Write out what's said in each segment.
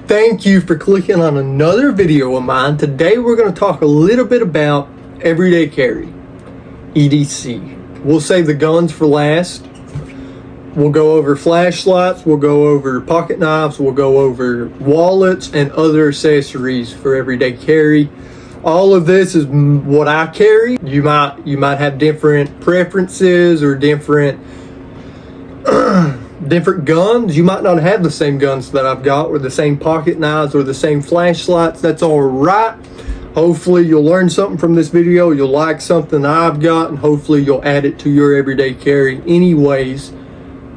Thank you for clicking on another video of mine. Today we're going to talk a little bit about everyday carry, EDC. We'll save the guns for last. We'll go over flashlights, we'll go over pocket knives, we'll go over wallets and other accessories for everyday carry. All of this is what I carry. You might have different preferences or different guns. You might not have the same guns that I've got, or the same pocket knives, or the same flashlights. That's all right. Hopefully you'll learn something from this video. You'll like something I've got, and hopefully you'll add it to your everyday carry. Anyways,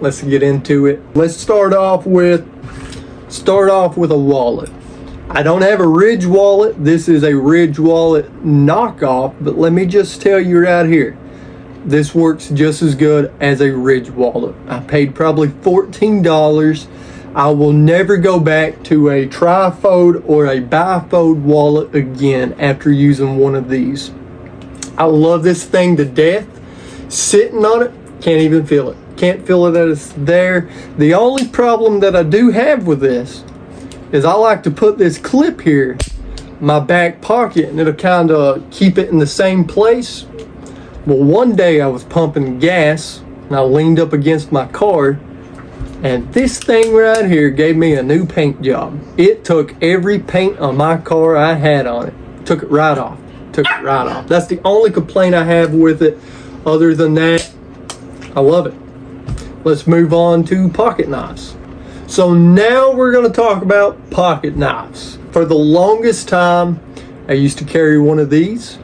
let's get into it. Let's start off with a wallet. I don't have a Ridge wallet. This is a Ridge wallet knockoff, but let me just tell you right here, this works just as good as a Ridge wallet. I paid probably $14. I will never go back to a trifold or a bifold wallet again after using one of these. I love this thing to death. Sitting on it, can't even feel it. Can't feel it that it's there. The only problem that I do have with this is I like to put this clip here in my back pocket, and it'll kind of keep it in the same place. Well, one day I was pumping gas and I leaned up against my car, and this thing right here gave me a new paint job. It took every paint on my car I had on it. Took it right off. That's the only complaint I have with it. Other than that, I love it. Let's move on to pocket knives. So now we're going to talk about pocket knives. For the longest time, I used to carry one of these.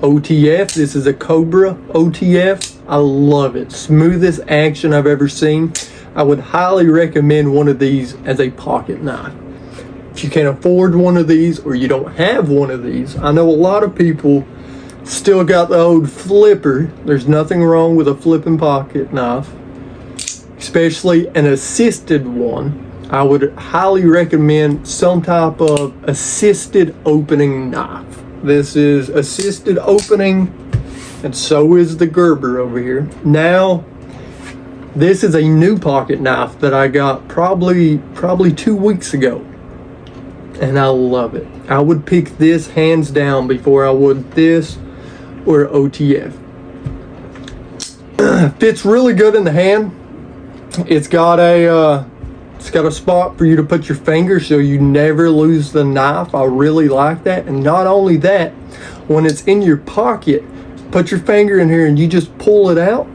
OTF. This is a Cobra OTF. I love it. Smoothest action I've ever seen. I would highly recommend one of these as a pocket knife. If you can't afford one of these, or you don't have one of these, I know a lot of people still got the old flipper. There's nothing wrong with a flipping pocket knife, especially an assisted one. I would highly recommend some type of assisted opening knife. This is assisted opening, and so is the Gerber over here. Now, this is a new pocket knife that I got probably 2 weeks ago, and I love it. I would pick this hands down before I would this or OTF. Fits really good in the hand. It's got a spot for you to put your finger so you never lose the knife. I really like that. And not only that, when it's in your pocket, put your finger in here and you just pull it out,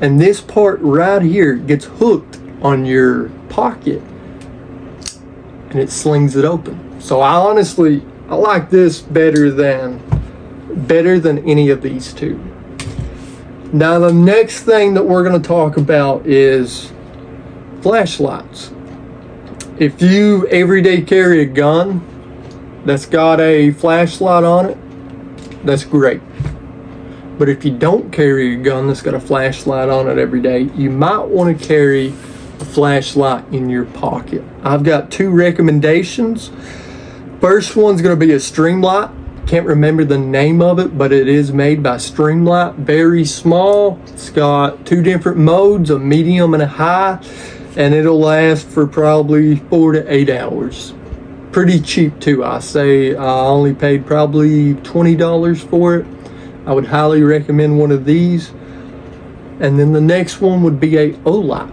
and this part right here gets hooked on your pocket and it slings it open. So I like this better than any of these two. Now the next thing that we're going to talk about is flashlights. If you everyday carry a gun that's got a flashlight on it, that's great. But if you don't carry a gun that's got a flashlight on it every day, you might want to carry a flashlight in your pocket. I've got two recommendations. First one's going to be a Streamlight. Can't remember the name of it, but it is made by Streamlight. Very small. It's got two different modes, a medium and a high, and it'll last for probably 4 to 8 hours. Pretty cheap too. I say I only paid probably $20 for it. I would highly recommend one of these. And then the next one would be a Olight.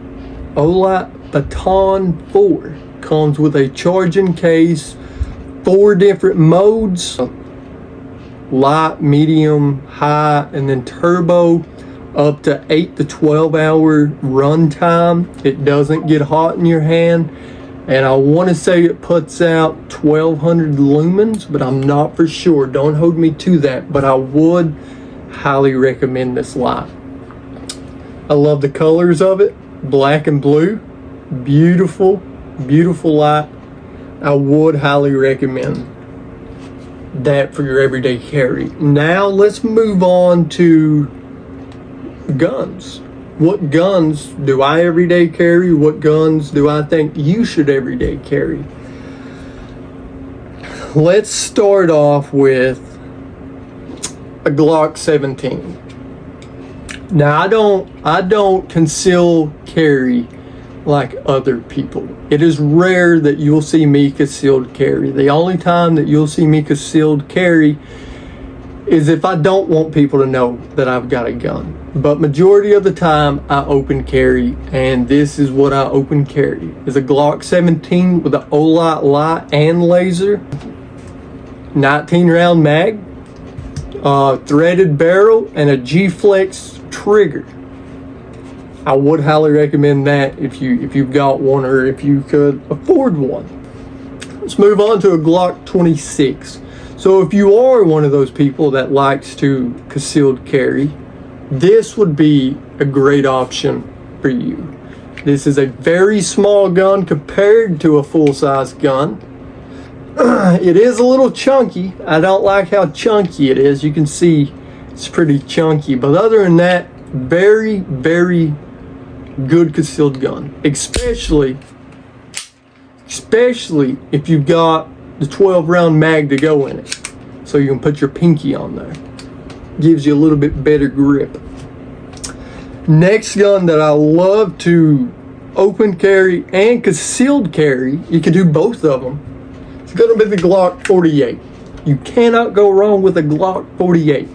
Olight Baton 4. Comes with a charging case, 4 different modes: light, medium, high, and then turbo. Up to 8 to 12 hour run time. It doesn't get hot in your hand, and I want to say it puts out 1200 lumens, but I'm not for sure. Don't hold me to that, but I would highly recommend this light. I love the colors of it, black and blue. Beautiful light. I would highly recommend that for your everyday carry. Now let's move on to guns. What guns do I everyday carry? What guns do I think you should everyday carry? Let's start off with a Glock 17. Now I don't conceal carry like other people. It is rare that you'll see me concealed carry. The only time that you'll see me concealed carry is if I don't want people to know that I've got a gun. But majority of the time I open carry, and this is what I open carry. Is a Glock 17 with an Olight light and laser, 19 round mag, threaded barrel, and a G-Flex trigger. I would highly recommend that if you've got one, or if you could afford one. Let's move on to a Glock 26. So if you are one of those people that likes to concealed carry, this would be a great option for you. This is a very small gun compared to a full-size gun. It is a little chunky. I don't like how chunky it is. You can see it's pretty chunky, but other than that, very, very good concealed gun, especially if you've got the 12 round mag to go in it, so you can put your pinky on there. Gives you a little bit better grip. Next gun that I love to open carry and concealed carry, you can do both of them, it's going to be the Glock 48. You cannot go wrong with a Glock 48.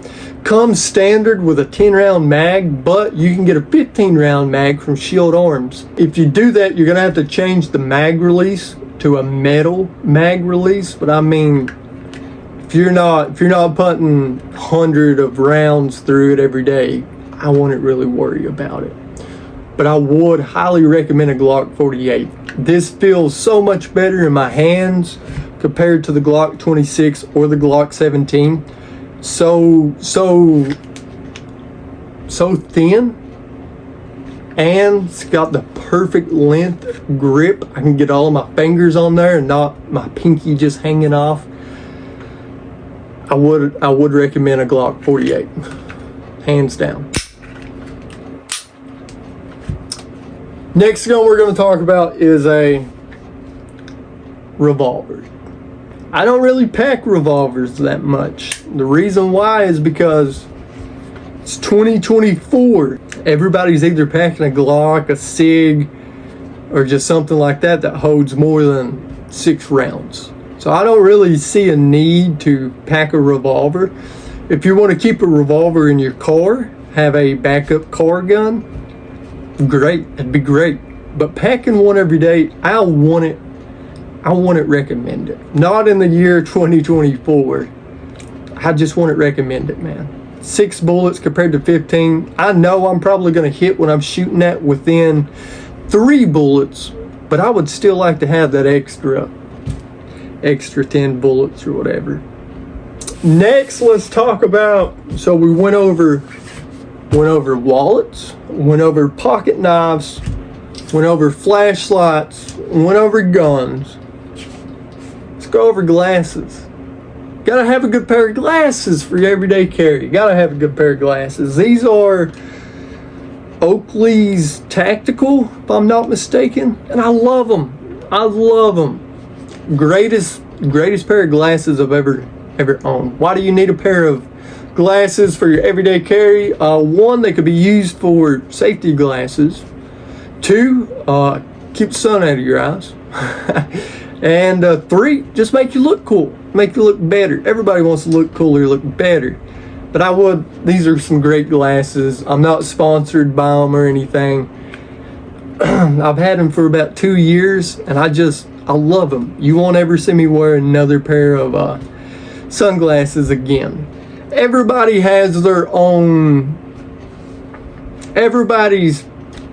Comes standard with a 10 round mag, but you can get a 15 round mag from Shield Arms. If you do that, you're going to have to change the mag release to a metal mag release. But I mean, if you're not putting 100 of rounds through it every day, I wouldn't really worry about it. But I would highly recommend a Glock 48. This feels so much better in my hands compared to the Glock 26 or the Glock 17. So thin, and it's got the perfect length grip. I can get all of my fingers on there and not my pinky just hanging off. I would recommend a Glock 48, hands down. Next gun we're going to talk about is a revolver. I don't really pack revolvers that much. The reason why is because it's 2024. Everybody's either packing a Glock, a SIG, or just something like that holds more than 6 rounds. So I don't really see a need to pack a revolver. If you want to keep a revolver in your car, have a backup car gun, great, that'd be great. But packing one every day, I wouldn't recommend it. Not in the year 2024. I just wouldn't recommend it, man. 6 bullets compared to 15. I know I'm probably going to hit when I'm shooting at within 3 bullets, but I would still like to have that extra 10 bullets or whatever. Next, let's talk about, so we went over wallets, went over pocket knives, went over flashlights, went over guns. Let's go over glasses. Gotta have a good pair of glasses for your everyday carry. Gotta have a good pair of glasses. These are Oakley's Tactical, if I'm not mistaken, and I love them. I love them. Greatest pair of glasses I've ever owned. Why do you need a pair of glasses for your everyday carry? 1, they could be used for safety glasses. 2, keep the sun out of your eyes. And 3, just make you look cool, make you look better. Everybody wants to look cooler, look better. But these are some great glasses. I'm not sponsored by them or anything. I've had them for about 2 years, and I love them. You won't ever see me wear another pair of sunglasses again. Everybody has their own, everybody's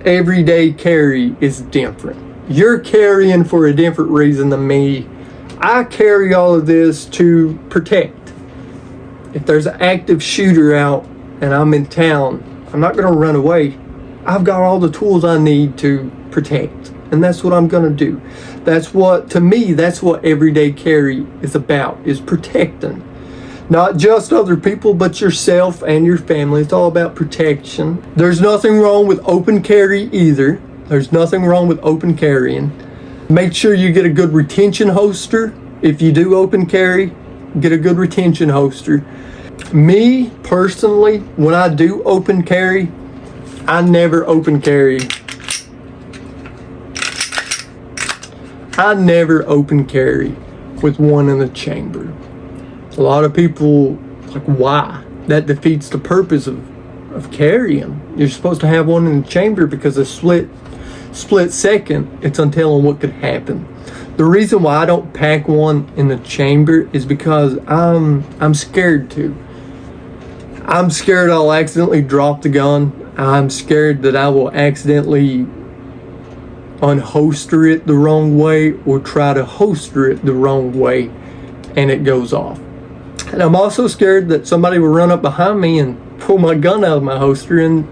everyday carry is different. You're carrying for a different reason than me. I carry all of this to protect. If there's an active shooter out and I'm in town, I'm not going to run away. I've got all the tools I need to protect, and that's what I'm going to do. To me, that's what everyday carry is about, is protecting. Not just other people, but yourself and your family. It's all about protection. There's nothing wrong with open carry either. There's nothing wrong with open carrying. Make sure you get a good retention holster. If you do open carry, get a good retention holster. Me, personally, when I do open carry, I never open carry I never open carry with one in the chamber. A lot of people like, why? That defeats the purpose of carrying. You're supposed to have one in the chamber because a split second, it's untelling what could happen. The reason why I don't pack one in the chamber is because I'm scared to. I'm scared I'll accidentally drop the gun. I'm scared that I will accidentally unholster it the wrong way or try to holster it the wrong way and it goes off. And I'm also scared that somebody will run up behind me and pull my gun out of my holster and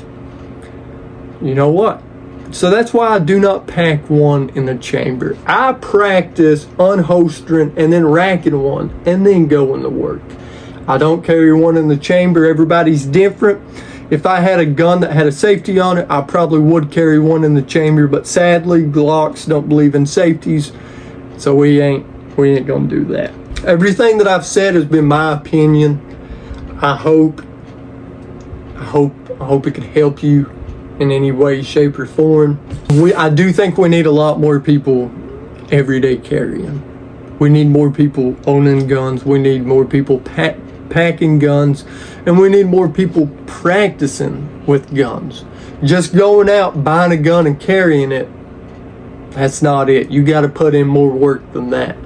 you know what? So that's why I do not pack one in the chamber. I practice unholstering and then racking one and then going to work. I don't carry one in the chamber. Everybody's different. If I had a gun that had a safety on it, I probably would carry one in the chamber, but sadly, Glocks don't believe in safeties, so we ain't gonna do that. Everything that I've said has been my opinion. I hope it could help you in any way, shape, or form. I do think we need a lot more people everyday carrying. We need more people owning guns. We need more people packing guns, and we need more people practicing with guns. Just going out, buying a gun and carrying it, that's not it. You got to put in more work than that.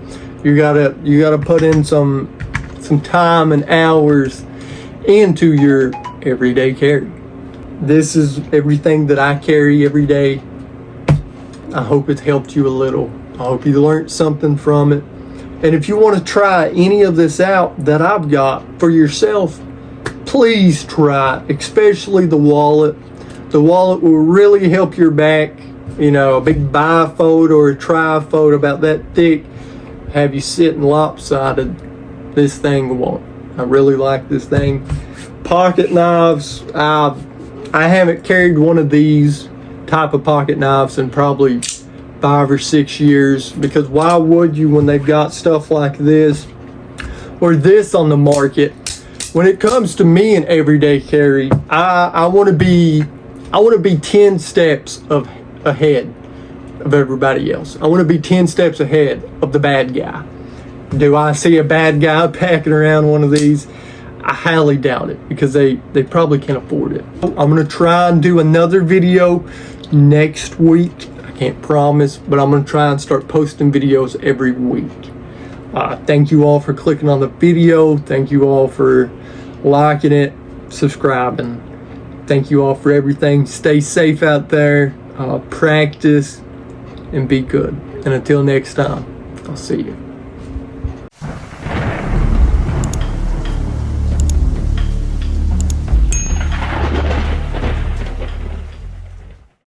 You gotta put in some time and hours into your everyday carry. This is everything that I carry every day. I hope it's helped you a little. I hope you learned something from it. And if you want to try any of this out that I've got for yourself, please try, especially the wallet. The wallet will really help your back. You know, a big bifold or a trifold about that thick, have you sitting lopsided. This thing won't. I really like this thing. Pocket knives, I haven't carried one of these type of pocket knives in probably 5 or 6 years, because why would you when they've got stuff like this or this on the market? When it comes to me in everyday carry, I want to be 10 steps ahead of everybody else. I want to be 10 steps ahead of the bad guy. Do I see a bad guy packing around one of these? I highly doubt it, because they probably can't afford it. I'm going to try and do another video next week. I can't promise, but I'm going to try and start posting videos every week. Thank you all for clicking on the video. Thank you all for liking it, subscribing. Thank you all for everything. Stay safe out there. Practice and be good. And until next time, I'll see you.